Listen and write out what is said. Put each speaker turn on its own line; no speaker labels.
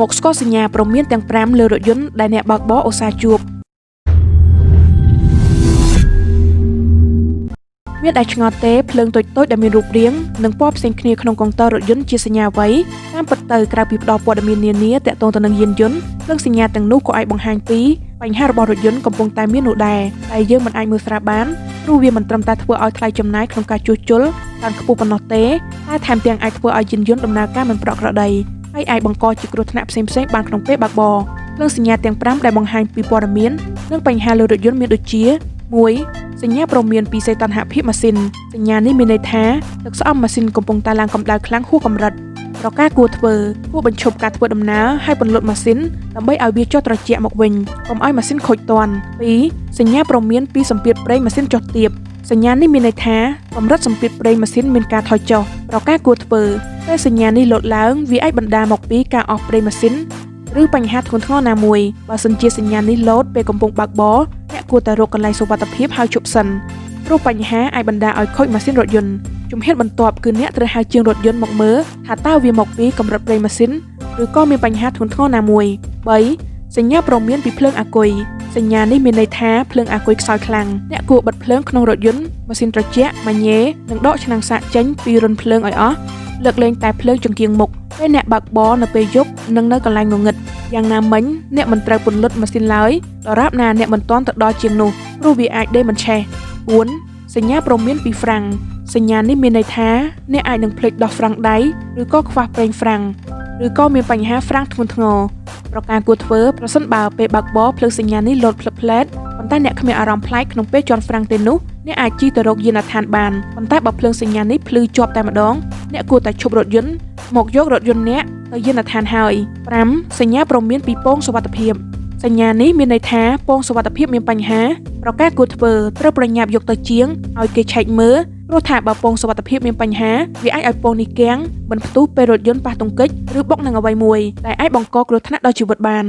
មកស្គាល់សញ្ញាព្រមានទាំង5លើរថយន្តដែលអ្នកបើកបរឧស្សាហ៍ជួបមានដែលឆ្ងល់ទេភ្លើងតូចៗដែលមានរូបរាងនិងពណ៌ផ្សេងគ្នាក្នុងកុងទ័ររថយន្តជាសញ្ញាអ្វីតាមពិតទៅក្រៅពីផ្ដល់ព័ត៌មាននានាទាក់ទងទៅនឹងយានយន្តភ្លើងសញ្ញាទាំងនោះក៏អាចបង្ហាញពីបញ្ហារបស់រថយន្តកំពុងតែមាននោះដែរតែយើងមិនអាចមើលស្រាលបានព្រោះវាមិនត្រឹមតែធ្វើឲ្យថ្លៃចំណាយក្នុងការជួសជុលបានខ្ពស់ប៉ុណ្ណោះទេតែថែមទាំងអាចធ្វើឲ្យយានយន្តដំណើរការមិនប្រក្រតីហើយអាចបង្កជាគ្រោះថ្នាក់ផ្សេងៗបានក្នុងពេលបើកបរភ្លើងសញ្ញាទាំង5ដែលបង្ហាញពីព័ត៌មាននិងបញ្ហាលើរថយន្តមានដូចជា 1. សញ្ញាព្រមានពីសីតុណ្ហភាពម៉ាស៊ីនសញ្ញានេះមានន័យថាទឹកស្អប់ម៉ាស៊ីនកំពុងតែឡើងកម្ដៅខ្លាំងហួសកម្រិតប្រការគួរធ្វើគួរបញ្ឈប់ការធ្វើដំណើរហើយពន្លត់ម៉ាស៊ីនដើម្បីឲ្យវាចុះត្រជាក់មកវិញកុំឲ្យម៉ាស៊ីនខូចទាន់ 2. សញ្ញាព្រមានពីសម្ពាធប្រេងម៉ាស៊ីនចុះទាបសញ្ញានេះមានន័យថាកម្រិតសម្ពាធប្រេងម៉ាស៊ីនមានការថយចុះប្រការគួរធ្វើតែសញ្ញានេះលោតឡើងវាអាចបណ្ដាលមកពីការអស់ប្រេងម៉ាស៊ីនឬបញ្ហាធ្ងន់ធ្ងរណាមួយបើសិនជាសញ្ញានេះលោតពេលកំពុងបើកបរអ្នកគួរតែរកកន្លែងសុវត្ថិភាពហើយជប់សិនព្រោះបញ្ហាអាចបណ្ដាលឲ្យខូចម៉ាស៊ីនរថយន្តជំហានបន្ទាប់គឺអ្នកត្រូវហៅជាងរថយន្តមកមើលថាតើវាមកពីកម្រិតប្រេងម៉ាស៊ីនឬក៏មានបញ្ហាធ្ងន់ធ្ងរណាមួយ 3. សញ្ញាព្រមានពីភ្លើងអាគុយសញ្ញានេះមានន័យថាភ្លើងអាគុយខ្សោយខ្លាំងអ្នកគួរបិទភ្លើងក្នុងរថយន្តម៉ាស៊ីនត្រជាក់ម៉ាញ៉េនិងដកឆ្នាំងសាកចេញពីរុនភ្លើងឲ្យអស់លើកលែងតែភ្លើងចង្គៀងមុខពេលអ្នកបើកបរនៅពេលយប់និងនៅកន្លែងងងឹតយ៉ាងណាមិញអ្នកមិនត្រូវពន្លត់ម៉ាស៊ីនឡើយដរាបណាអ្នកមិនទាន់ទៅដល់ជាងនោះព្រោះវាអាចដេកមិនឆេះ 4. សញ្ញាព្រមានពីហ្វ្រាំងសញ្ញានេះមានន័យថាអ្នកអាចនឹងភ្លេចដោះហ្វ្រាំងដៃឬក៏ខ្វះប្រេងហ្វ្រាំងឬក៏មានបញ្ហាហ្វ្រាំងធ្ងន់ធ្ងរប្រការគួរធ្វើប្រសិនបើពេលបើកបរភ្លើងសញ្ញានេះលោតភ្លឹបភ្លែតប៉ុន្តែអ្នកគ្មានអារម្មណ៍ប្លែកក្នុងពេលជន់ហ្វ្រាំងទេនោះអ្នកអាចជិះទៅរកយានដ្ឋានបានប៉ុន្តែបើភ្លើងសញ្ញានេះភ្លឺជាប់តែម្ដងអ្នកគួរតែឈប់រថយន្តមកយករថយន្តអ្នកទៅយានដ្ឋានហើយ 5. សញ្ញាព្រមានពីពងសុវត្ថិភាពសញ្ញានេះមានន័យថាពងសុវត្ថិភាពមានបញ្ហាប្រការគួរធ្វើត្រូវប្រញាប់យកទៅជាងឲ្យគេឆែកមើលព្រោះថាបើពងសុវត្ថិភាពមានបញ្ហាវាអាចឲ្យពងនេះគាំងមិនផ្ទុះពេលរថយន្តប៉ះទង្គិចឬបុកនឹងអ្វីមួយដែលអាចបង្កគ្រោះថ្នាក់ដល់ជីវិតបាន